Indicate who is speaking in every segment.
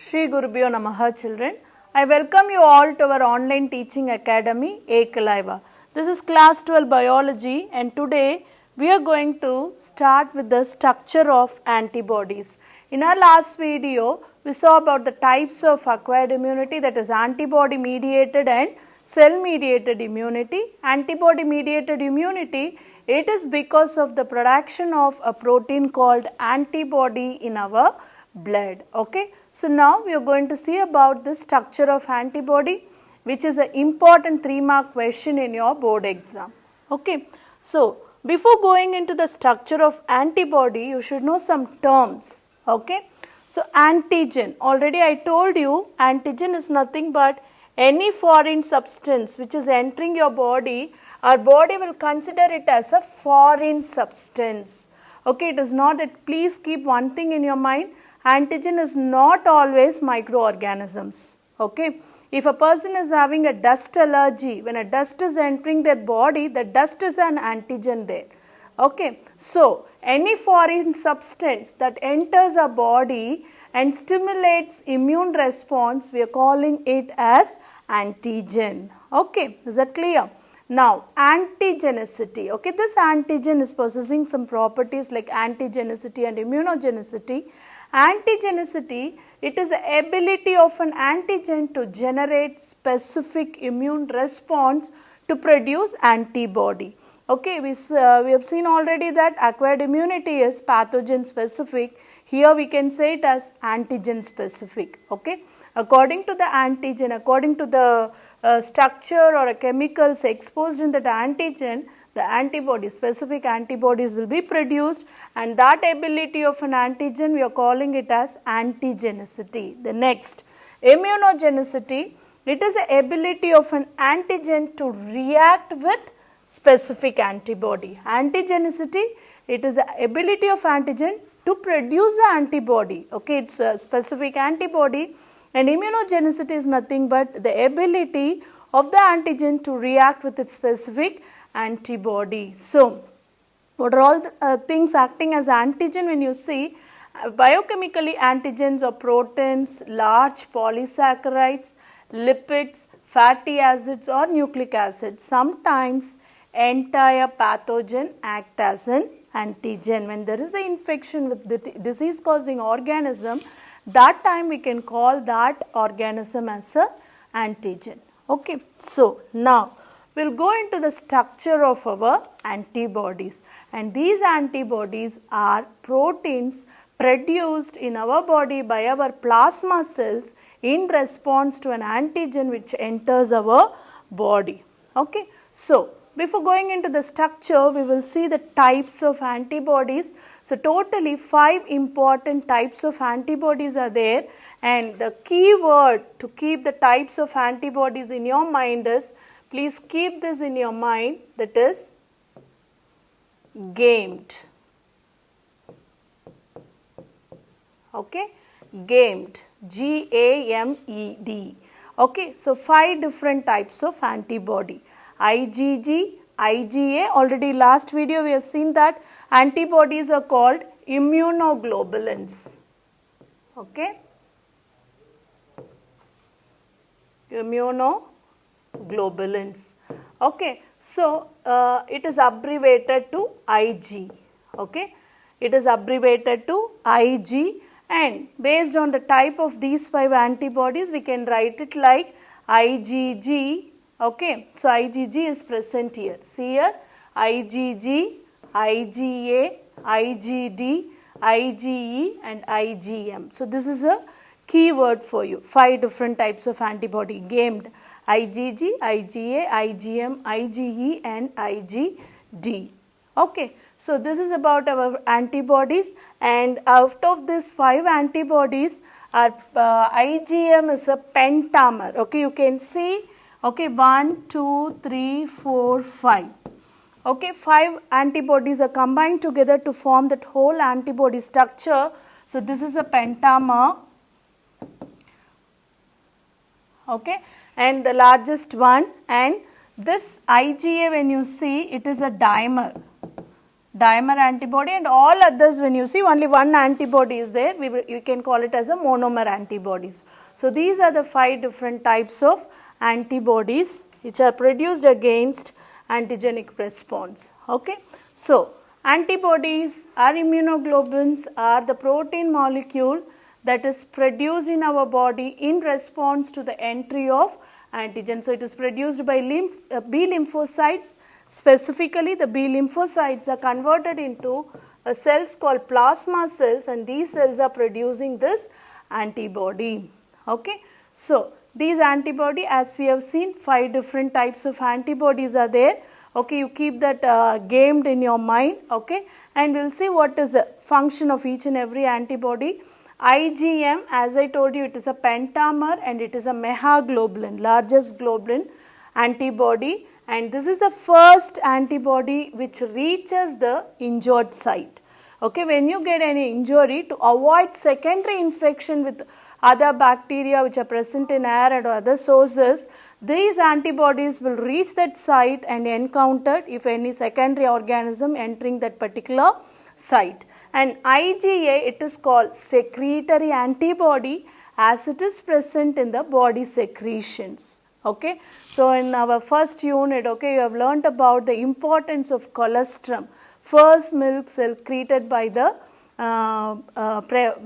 Speaker 1: Shri Gurubhyo Namaha children. I welcome you all to our online teaching academy Ekalaiva. This is class 12 biology and today we are going to start with the structure of antibodies. In our last video we saw about the types of acquired immunity, that is antibody mediated and cell mediated immunity. Antibody mediated immunity, it is because of the production of a protein called antibody in our blood. Okay. So, now we are going to see about the structure of antibody, which is an important 3-mark question in your board exam. Okay. So, before going into the structure of antibody, you should know some terms. Okay. So, antigen, already I told you antigen is nothing but any foreign substance which is entering your body, our body will consider it as a foreign substance. Okay. It is not that, please keep one thing in your mind, antigen is not always microorganisms. Okay. If a person is having a dust allergy, when a dust is entering their body, the dust is an antigen there. Okay. So, any foreign substance that enters our body and stimulates immune response, we are calling it as antigen. Okay. Is that clear? Now, antigenicity. Okay. This antigen is possessing some properties like antigenicity and immunogenicity. Antigenicity, it is the ability of an antigen to generate specific immune response to produce antibody. Okay, we have seen already that acquired immunity is pathogen specific. Here we can say it as antigen specific. Okay, according to the antigen, according to the structure or chemicals exposed in that antigen, the antibodies, specific antibodies will be produced, and that ability of an antigen we are calling it as antigenicity. The next, immunogenicity, it is the ability of an antigen to react with specific antibody. Antigenicity, it is the ability of antigen to produce the antibody. Okay, it's a specific antibody, and immunogenicity is nothing but the ability of the antigen to react with its specific antibody. So, what are all the things acting as antigen when you see? Biochemically, antigens are proteins, large polysaccharides, lipids, fatty acids or nucleic acids. Sometimes entire pathogen act as an antigen. When there is an infection with the disease causing organism, that time we can call that organism as a antigen. Okay. So, now we will go into the structure of our antibodies, and these antibodies are proteins produced in our body by our plasma cells in response to an antigen which enters our body. Okay. So, before going into the structure, we will see the types of antibodies. So, totally 5 important types of antibodies are there, and the key word to keep the types of antibodies in your mind is, please keep this in your mind, that is gamed. Okay, gamed, G-A-M-E-D. Okay, so 5 different types of antibody. IgG, IgA, already last video we have seen that antibodies are called immunoglobulins. Okay, immunoglobulins. Okay, so it is abbreviated to Ig. Okay, it is abbreviated to Ig, and based on the type of these 5 antibodies, we can write it like IgG. Okay, so IgG is present here. See here, IgG, IgA, IgD, IgE and IgM. So, this is a key word for you. 5 different types of antibody gamed: IgG, IgA, IgM, IgE and IgD. Okay. So, this is about our antibodies, and out of these 5 antibodies, our IgM is a pentamer. Okay, you can see. Okay, 1, 2, 3, 4, 5. Okay, 5 antibodies are combined together to form that whole antibody structure. So, this is a pentamer. Okay, and the largest one, and this IgA, when you see, it is a dimer. dimer antibody, and all others, when you see only one antibody is there, we can call it as a monomer antibodies. So these are the 5 different types of antibodies which are produced against antigenic response. Okay. So antibodies or immunoglobulins are the protein molecule that is produced in our body in response to the entry of antigen. So it is produced by B lymphocytes. Specifically, the B lymphocytes are converted into cells called plasma cells, and these cells are producing this antibody. Okay. So these antibody, as we have seen, 5 different types of antibodies are there. Okay, you keep that gamed in your mind. Okay, and we will see what is the function of each and every antibody. IgM, as I told you, it is a pentamer and it is a megaglobulin, largest globulin antibody, and this is the first antibody which reaches the injured site. Okay, when you get any injury, to avoid secondary infection with other bacteria which are present in air and other sources, these antibodies will reach that site and encounter if any secondary organism entering that particular site. And IgA, it is called secretory antibody as it is present in the body secretions. Okay. So in our first unit, okay, you have learnt about the importance of colostrum, first milk secreted by the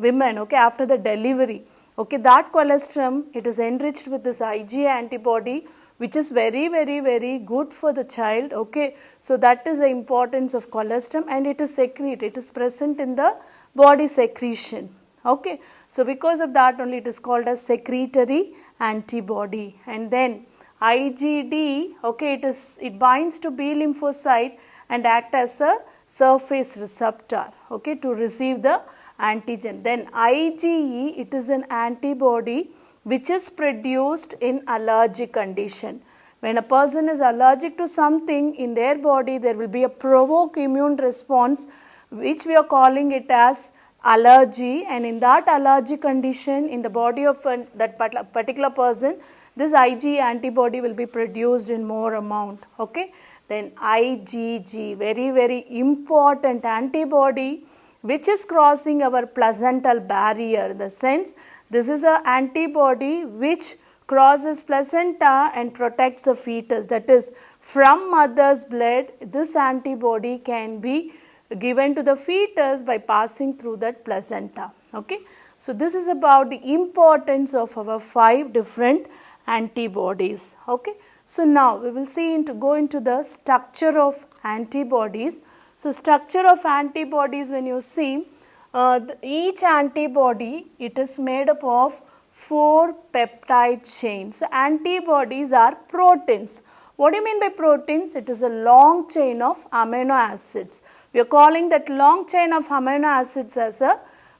Speaker 1: women, okay, after the delivery. Okay, that colostrum, it is enriched with this IgA antibody, which is very, very, very good for the child. Okay, so that is the importance of colostrum, and it is secreted, it is present in the body secretion. Okay, so because of that only it is called as secretory antibody. And then IgD, okay, it binds to B lymphocyte and act as a surface receptor, okay, to receive the antigen. Then IgE, it is an antibody which is produced in allergic condition. When a person is allergic to something in their body, there will be a provoke immune response which we are calling it as allergy, and in that allergy condition in the body of that particular person, this IgE antibody will be produced in more amount. Okay. Then IgG, very, very important antibody which is crossing our placental barrier, in the sense this is an antibody which crosses placenta and protects the fetus, that is from mother's blood this antibody can be given to the fetus by passing through that placenta. Okay. So this is about the importance of our 5 different antibodies. Okay. So now we will go into the structure of antibodies. So structure of antibodies, when you see each antibody, it is made up of 4 peptide chains. So antibodies are proteins. What do you mean by proteins? It is a long chain of amino acids. We are calling that long chain of amino acids as a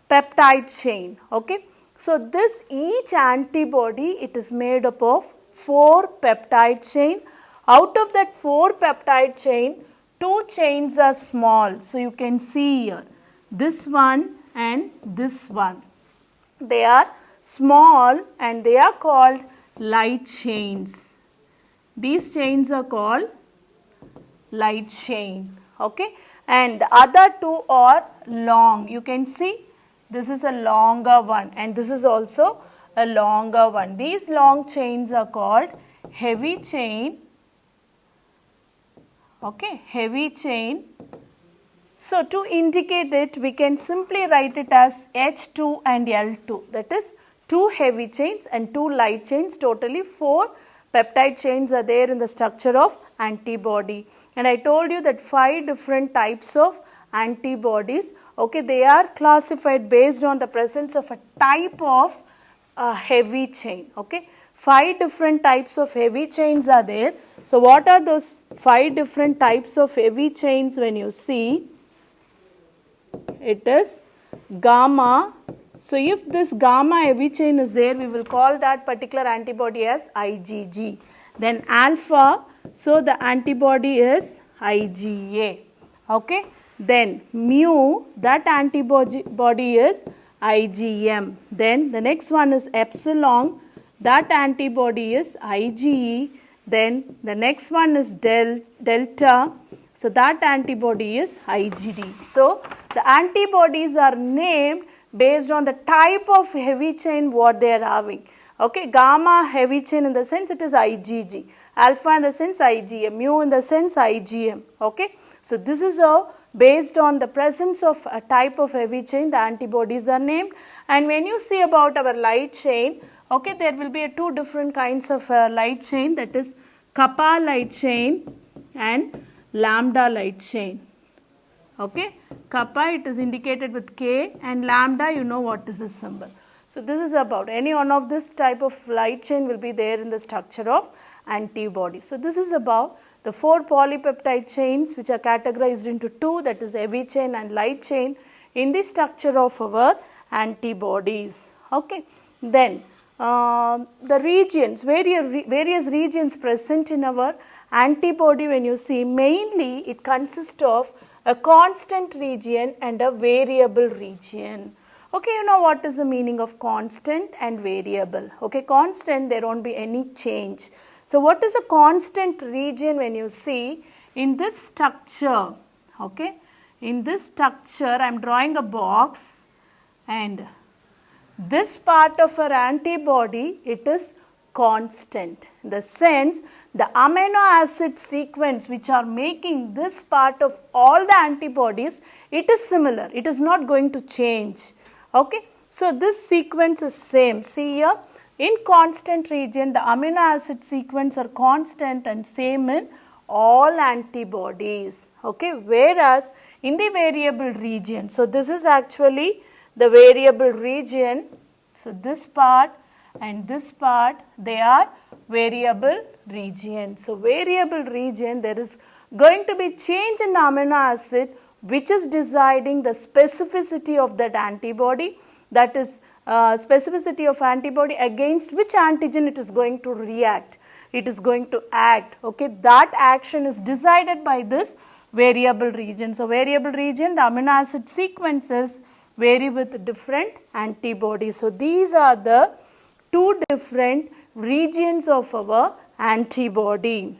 Speaker 1: peptide chain. Okay. So this each antibody, it is made up of 4 peptide chain. Out of that 4 peptide chain, 2 chains are small. So you can see here, this one and this one. They are small and they are called light chains. These chains are called light chain. Okay. And the other 2 are long. You can see this is a longer one and this is also a longer one. These long chains are called heavy chain. Okay, heavy chain. So to indicate it, we can simply write it as H2 and L2. That is 2 heavy chains and 2 light chains. Totally 4 peptide chains are there in the structure of antibody. And I told you that 5 different types of antibodies. Okay, they are classified based on the presence of a type of heavy chain. Okay, 5 different types of heavy chains are there. So what are those 5 different types of heavy chains? When you see, it is gamma. So if this gamma heavy chain is there, we will call that particular antibody as IgG. Then alpha, so the antibody is IgA. Okay. Then mu, that antibody is IgM. Then the next one is epsilon, that antibody is IgE. Then the next one is delta, So that antibody is IgD. So the antibodies are named based on the type of heavy chain what they are having. Okay, gamma heavy chain in the sense it is IgG, alpha in the sense IgM, mu in the sense IgM. Okay, so this is how based on the presence of a type of heavy chain the antibodies are named. And when you see about our light chain, okay, there will be two different kinds of light chain, that is kappa light chain and lambda light chain. Okay, kappa it is indicated with K and lambda you know what is the symbol. So this is about any one of this type of light chain will be there in the structure of antibody. So this is about the 4 polypeptide chains which are categorized into 2, that is heavy chain and light chain, in the structure of our antibodies. Okay, then the regions, various regions present in our antibody, when you see mainly it consists of a constant region and a variable region. Okay, you know what is the meaning of constant and variable. Okay, constant there won't be any change. So what is a constant region when you see in this structure? Okay, in this structure I am drawing a box and this part of our antibody it is constant, in the sense the amino acid sequence which are making this part of all the antibodies, it is similar, it is not going to change. Okay, so this sequence is same. See here, in constant region the amino acid sequence are constant and same in all antibodies. Okay, whereas in the variable region, so this is actually the variable region. So this part and this part they are variable region. So variable region there is going to be change in the amino acid which is deciding the specificity of that antibody, that is specificity of antibody against which antigen it is going to react, it is going to act. Okay, that action is decided by this variable region. So variable region, the amino acid sequences vary with different antibodies. So these are the 2 different regions of our antibody.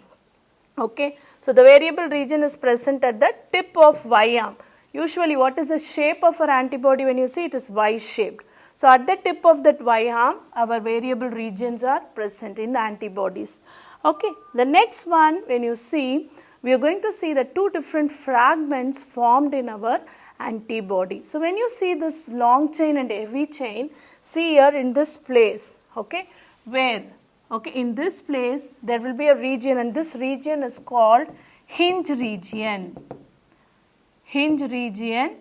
Speaker 1: Okay, so the variable region is present at the tip of Y arm. Usually what is the shape of our antibody when you see it is Y shaped. So at the tip of that Y arm our variable regions are present in the antibodies. Okay, the next one when you see, we are going to see the 2 different fragments formed in our antibody. So when you see this long chain and heavy chain, see here in this place, okay, where, okay, in this place there will be a region and this region is called hinge region. Hinge region,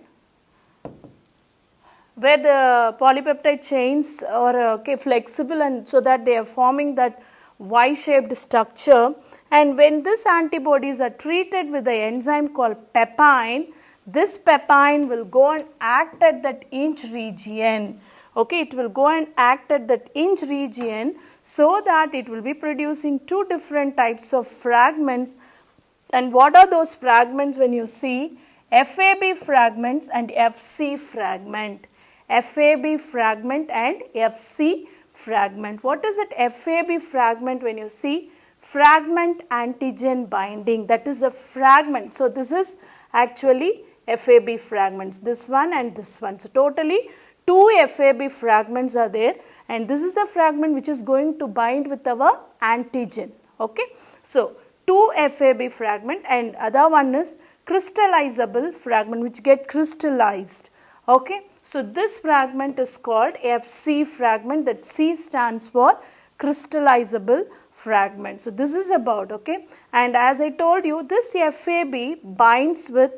Speaker 1: where the polypeptide chains are okay, flexible and so that they are forming that Y-shaped structure, and when these antibodies are treated with the enzyme called papain, this papain will go and act at that hinge region. Okay, it will go and act at that hinge region so that it will be producing 2 different types of fragments. And what are those fragments when you see? FAB fragments and FC fragment. FAB fragment and FC fragment. What is it FAB fragment when you see? Fragment antigen binding, that is a fragment. So this is actually FAB fragments, this one and this one. So totally 2 FAB fragments are there, and this is the fragment which is going to bind with our antigen. Okay, so 2 FAB fragment and other one is crystallizable fragment which get crystallized. Okay, so this fragment is called FC fragment, that C stands for crystallizable fragment. So this is about, okay, and as I told you, this FAB binds with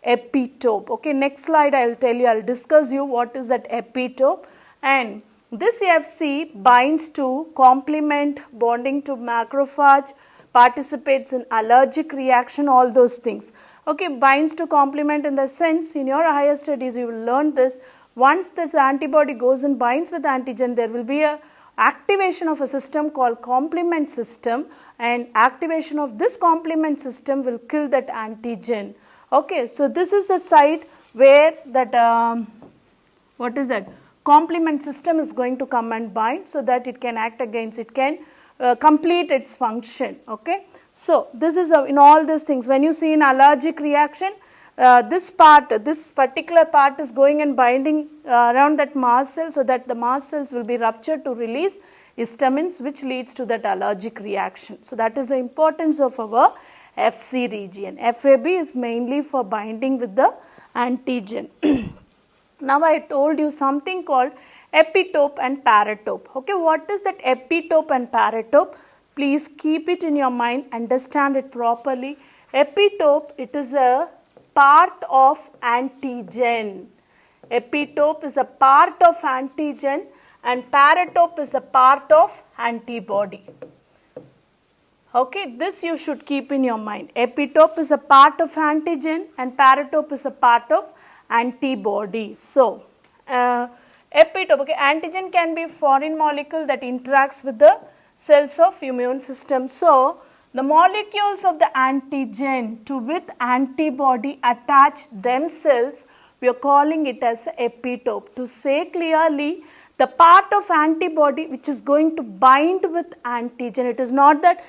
Speaker 1: epitope. Okay, next slide I will tell you, I will discuss you what is that epitope. And this FC binds to complement, bonding to macrophage, participates in allergic reaction, all those things. Okay, binds to complement in the sense, in your higher studies you will learn this, once this antibody goes and binds with antigen, there will be a activation of a system called complement system, and activation of this complement system will kill that antigen. Okay, so this is the site where that what is that complement system is going to come and bind, so that it can act against, it can complete its function. Okay. So, this is in all these things when you see an allergic reaction, this particular part is going and binding around that mast cell, so that the mast cells will be ruptured to release histamines, which leads to that allergic reaction. So, that is the importance of our Fc region. FAB is mainly for binding with the antigen. Now, I told you something called epitope and paratope. Okay, what is that epitope and paratope? Please keep it in your mind, understand it properly. Epitope, it is a part of antigen. Epitope is a part of antigen and paratope is a part of antibody. Okay, this you should keep in your mind. Epitope is a part of antigen and paratope is a part of antibody. So, epitope, okay, antigen can be foreign molecule that interacts with the cells of immune system. So, the molecules of the antigen to with antibody attach themselves, we are calling it as epitope. To say clearly, the part of antibody which is going to bind with antigen, it is not that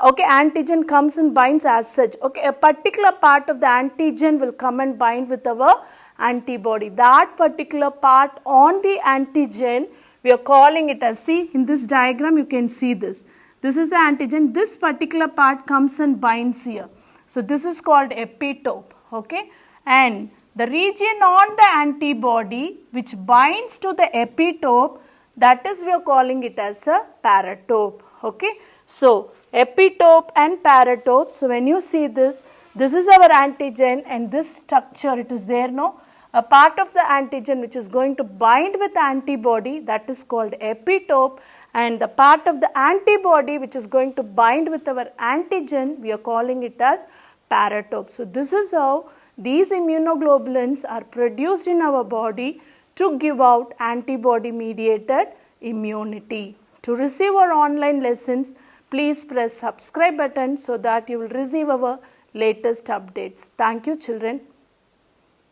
Speaker 1: okay, antigen comes and binds as such. Okay, a particular part of the antigen will come and bind with our antibody. That particular part on the antigen, we are calling it as, see in this diagram you can see this. This is the antigen, this particular part comes and binds here. So, this is called epitope. Okay, and the region on the antibody which binds to the epitope, that is we are calling it as a paratope. Okay, so epitope and paratope. So, when you see this, this is our antigen and this structure, it is there, no? A part of the antigen which is going to bind with antibody, that is called epitope, and the part of the antibody which is going to bind with our antigen, we are calling it as paratope. So, this is how these immunoglobulins are produced in our body to give out antibody mediated immunity. To receive our online lessons, please press subscribe button so that you will receive our latest updates. Thank you, children.